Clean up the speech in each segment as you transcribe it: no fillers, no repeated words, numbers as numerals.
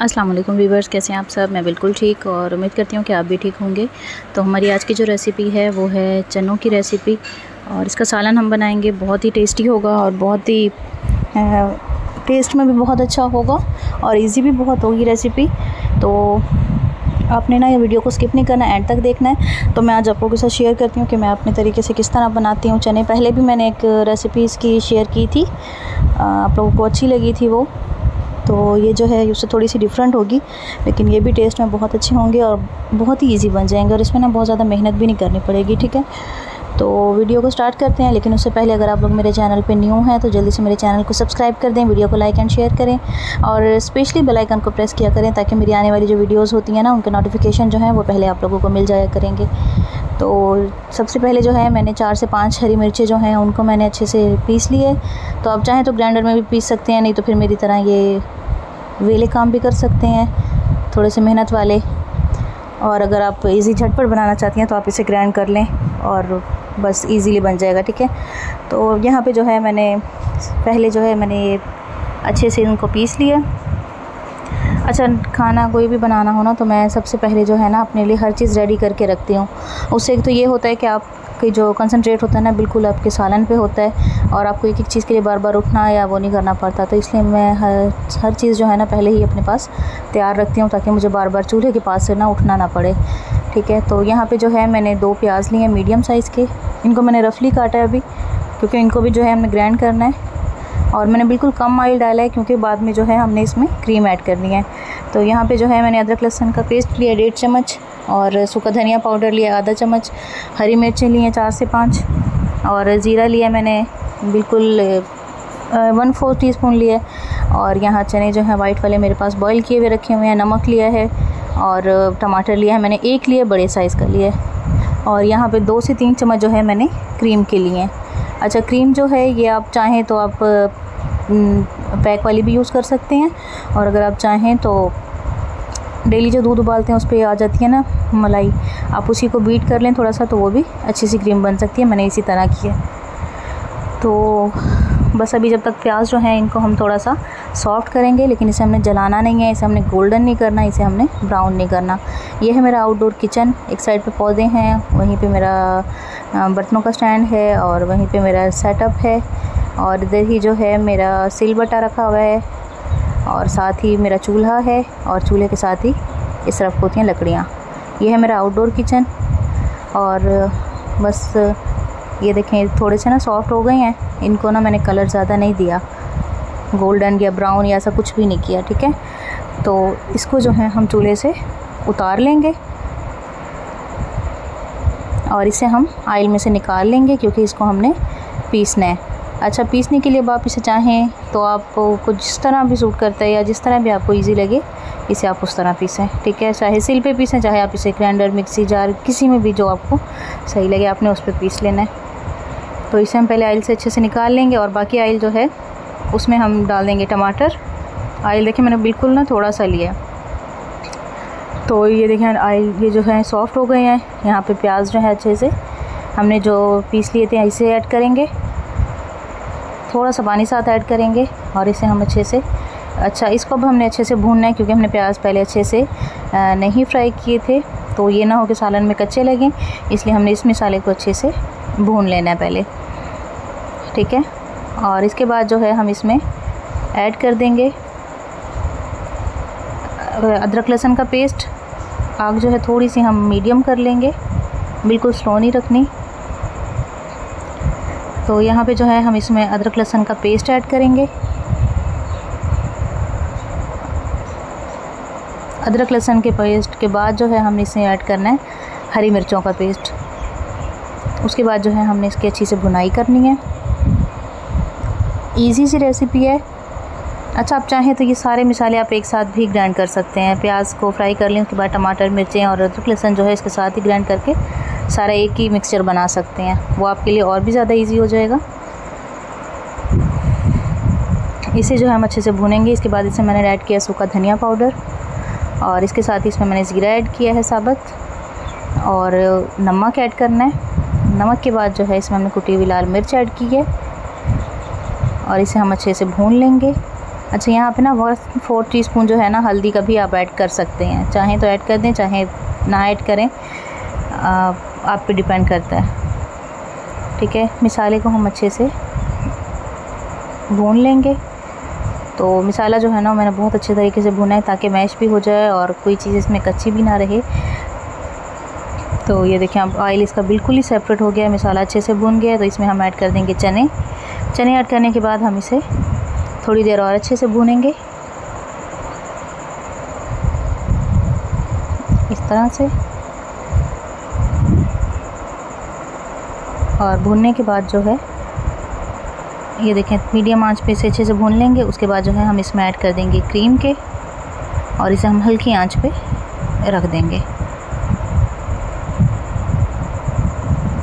अस्सलाम वालेकुम व्यूवर्स, कैसे हैं आप सब। मैं बिल्कुल ठीक और उम्मीद करती हूँ कि आप भी ठीक होंगे। तो हमारी आज की जो रेसिपी है वो है चनों की रेसिपी, और इसका सालन हम बनाएंगे। बहुत ही टेस्टी होगा और बहुत ही टेस्ट में भी बहुत अच्छा होगा और इजी भी बहुत होगी रेसिपी। तो आपने ना ये वीडियो को स्किप नहीं करना, एंड तक देखना है। तो मैं आज आप लोगों के साथ शेयर करती हूँ कि मैं अपने तरीके से किस तरह बनाती हूँ चने। पहले भी मैंने एक रेसिपी इसकी शेयर की थी, आप लोगों को अच्छी लगी थी वो। तो ये जो है उससे थोड़ी सी डिफरेंट होगी, लेकिन ये भी टेस्ट में बहुत अच्छे होंगे और बहुत ही इजी बन जाएंगे, और इसमें ना बहुत ज़्यादा मेहनत भी नहीं करनी पड़ेगी। ठीक है, तो वीडियो को स्टार्ट करते हैं। लेकिन उससे पहले अगर आप लोग मेरे चैनल पे न्यू हैं तो जल्दी से मेरे चैनल को सब्सक्राइब कर दें, वीडियो को लाइक एंड शेयर करें, और स्पेशली बेल आइकन को प्रेस किया करें ताकि मेरी आने वाली जो वीडियोज़ होती हैं ना उनके नोटिफिकेशन जो हैं वो पहले आप लोगों को मिल जाया करेंगे। तो सबसे पहले जो है मैंने 4 से 5 हरी मिर्चें जो हैं उनको मैंने अच्छे से पीस लिए। तो आप चाहें तो ग्राइंडर में भी पीस सकते हैं, नहीं तो फिर मेरी तरह ये वेले काम भी कर सकते हैं, थोड़े से मेहनत वाले। और अगर आप इजी झटपट बनाना चाहती हैं तो आप इसे ग्राइंड कर लें और बस इजीली बन जाएगा। ठीक है, तो यहाँ पे जो है मैंने पहले जो है मैंने ये अच्छे से इनको पीस लिया। अच्छा, खाना कोई भी बनाना हो ना तो मैं सबसे पहले जो है ना अपने लिए हर चीज़ रेडी करके रखती हूँ। उससे एक तो ये होता है कि आपकी जो कंसंट्रेट होता है ना बिल्कुल आपके सालन पे होता है, और आपको एक एक चीज़ के लिए बार बार उठना या वो नहीं करना पड़ता। तो इसलिए मैं हर चीज़ जो है ना पहले ही अपने पास तैयार रखती हूँ ताकि मुझे बार बार चूल्हे के पास से ना उठना ना पड़े। ठीक है, तो यहाँ पे जो है मैंने 2 प्याज लिए हैं मीडियम साइज़ के। इनको मैंने रफली काटा है अभी, क्योंकि इनको भी जो है हमें ग्राइंड करना है। और मैंने बिल्कुल कम ऑयल डाला है क्योंकि बाद में जो है हमने इसमें क्रीम ऐड करनी है। तो यहाँ पे जो है मैंने अदरक लहसुन का पेस्ट लिया 1.5 चम्मच, और सूखा धनिया पाउडर लिया आधा चम्मच, हरी मिर्चें लिए 4 से 5, और ज़ीरा लिया मैंने बिल्कुल 1/4 टीस्पून लिया। और यहाँ चने जो हैं वाइट वाले मेरे पास बॉईल किए हुए रखे हुए हैं। नमक लिया है, और टमाटर लिया है मैंने 1 लिए, बड़े साइज़ का लिया है। और यहाँ पे 2 से 3 चम्मच जो है मैंने क्रीम के लिए हैं। अच्छा, क्रीम जो है ये आप चाहें तो आप पैक वाली भी यूज़ कर सकते हैं, और अगर आप चाहें तो डेली जो दूध उबालते हैं उस पर आ जाती है ना मलाई, आप उसी को बीट कर लें थोड़ा सा, तो वो भी अच्छी सी क्रीम बन सकती है। मैंने इसी तरह की है। तो बस अभी जब तक प्याज जो है इनको हम थोड़ा सा सॉफ्ट करेंगे, लेकिन इसे हमने जलाना नहीं है, इसे हमने गोल्डन नहीं करना, इसे हमने ब्राउन नहीं करना। ये है मेरा आउटडोर किचन। एक साइड पे पौधे हैं, वहीं पे मेरा बर्तनों का स्टैंड है, और वहीं पे मेरा सेटअप है, और इधर ही जो है मेरा सिल बटा रखा हुआ है, और साथ ही मेरा चूल्हा है, और चूल्हे के साथ ही इस तरफ होती हैं लकड़ियाँ। ये है मेरा आउटडोर किचन। और बस ये देखें थोड़े से ना सॉफ्ट हो गए हैं। इनको ना मैंने कलर ज़्यादा नहीं दिया, गोल्डन या ब्राउन या ऐसा कुछ भी नहीं किया। ठीक है, तो इसको जो है हम चूल्हे से उतार लेंगे और इसे हम ऑयल में से निकाल लेंगे, क्योंकि इसको हमने पीसना है। अच्छा, पीसने के लिए आप इसे चाहें तो आपको कुछ जिस तरह भी सूट करता है या जिस तरह भी आपको इजी लगे इसे आप उस तरह पीसें। ठीक है, चाहे सिल पे पीसें, चाहे आप इसे ग्राइंडर, मिक्सी जार, किसी में भी जो आपको सही लगे आपने उस पर पीस लेना है। तो इसे हम पहले ऑयल से अच्छे से निकाल लेंगे, और बाकी ऑयल जो है उसमें हम डाल देंगे टमाटर। ऑयल देखिए मैंने बिल्कुल ना थोड़ा सा लिया। तो ये देखें ऑयल ये जो है सॉफ्ट हो गए हैं। यहाँ पे प्याज जो है अच्छे से हमने जो पीस लिए थे इसे ऐड करेंगे, थोड़ा सा पानी साथ ऐड करेंगे, और इसे हम अच्छे से इसको अब हमने अच्छे से भूनना है, क्योंकि हमने प्याज पहले अच्छे से नहीं फ्राई किए थे, तो ये ना हो कि सालन में कच्चे लगें, इसलिए हमने इस मसाले को अच्छे से भून लेना है पहले। ठीक है, और इसके बाद जो है हम इसमें ऐड कर देंगे अदरक लहसुन का पेस्ट। आग जो है थोड़ी सी हम मीडियम कर लेंगे, बिल्कुल स्लो नहीं रखनी। तो यहाँ पे जो है हम इसमें अदरक लहसुन का पेस्ट ऐड करेंगे। अदरक लहसुन के पेस्ट के बाद जो है हमने इसमें ऐड करना है हरी मिर्चों का पेस्ट। उसके बाद जो है हमने इसकी अच्छी से भुनाई करनी है। इजी सी रेसिपी है। अच्छा, आप चाहें तो ये सारे मसाले आप एक साथ भी ग्राइंड कर सकते हैं। प्याज को फ्राई कर लें, उसके बाद टमाटर, मिर्चें और अदरक लहसुन जो है इसके साथ ही ग्राइंड करके सारा एक ही मिक्सचर बना सकते हैं, वो आपके लिए और भी ज़्यादा इजी हो जाएगा। इसे जो है हम अच्छे से भूनेंगे। इसके बाद इसमें मैंने ऐड किया सूखा धनिया पाउडर, और इसके साथ ही इसमें मैंने ज़ीरा ऐड किया है साबुत, और नमक ऐड करना है। नमक के बाद जो है इसमें हमने कुटी हुई लाल मिर्च ऐड की है, और इसे हम अच्छे से भून लेंगे। अच्छा, यहाँ पे ना 1/4 टीस्पून जो है ना हल्दी का भी आप ऐड कर सकते हैं, चाहें तो ऐड कर दें, चाहे ना ऐड करें, आप पे डिपेंड करता है। ठीक है, मसाले को हम अच्छे से भून लेंगे। तो मसाला जो है ना मैंने बहुत अच्छे तरीके से भुना है ताकि मैश भी हो जाए और कोई चीज़ इसमें कच्ची भी ना रहे। तो ये देखिए, अब ऑयल इसका बिल्कुल ही सेपरेट हो गया है, मसाला अच्छे से भुन गया है। तो इसमें हम ऐड कर देंगे चने। चने ऐड करने के बाद हम इसे थोड़ी देर और अच्छे से भूनेंगे, इस तरह से। और भूनने के बाद जो है ये देखें, मीडियम आंच पे इसे अच्छे से भून लेंगे। उसके बाद जो है हम इसमें ऐड कर देंगे क्रीम के, और इसे हम हल्की आंच पे रख देंगे।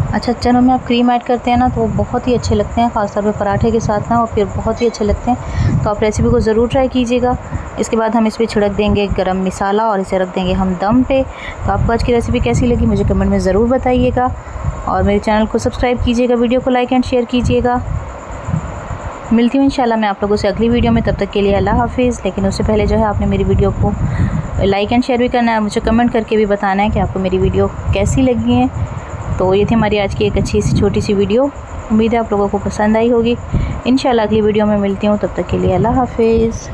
अच्छा, चनों में आप क्रीम ऐड करते हैं ना तो वो बहुत ही अच्छे लगते हैं, ख़ासतौर पे पराठे के साथ ना, और फिर बहुत ही अच्छे लगते हैं। तो आप रेसिपी को ज़रूर ट्राई कीजिएगा। इसके बाद हम इस पर छिड़क देंगे गरम मसाला और इसे रख देंगे हम दम पे। तो आपको आज की रेसिपी कैसी लगी मुझे कमेंट में ज़रूर बताइएगा, और मेरे चैनल को सब्सक्राइब कीजिएगा, वीडियो को लाइक एंड शेयर कीजिएगा। मिलती हूँ इंशाल्लाह मैं आप लोगों से अगली वीडियो में, तब तक के लिए अल्लाह हाफिज़। लेकिन उससे पहले जो है आपने मेरी वीडियो को लाइक एंड शेयर भी करना है, मुझे कमेंट करके भी बताना है कि आपको मेरी वीडियो कैसी लगी है। तो ये थी हमारी आज की एक अच्छी सी छोटी सी वीडियो, उम्मीद है आप लोगों को पसंद आई होगी। इंशाल्लाह अगली वीडियो में मिलती हूँ, तब तक के लिए अल्लाह हाफिज़।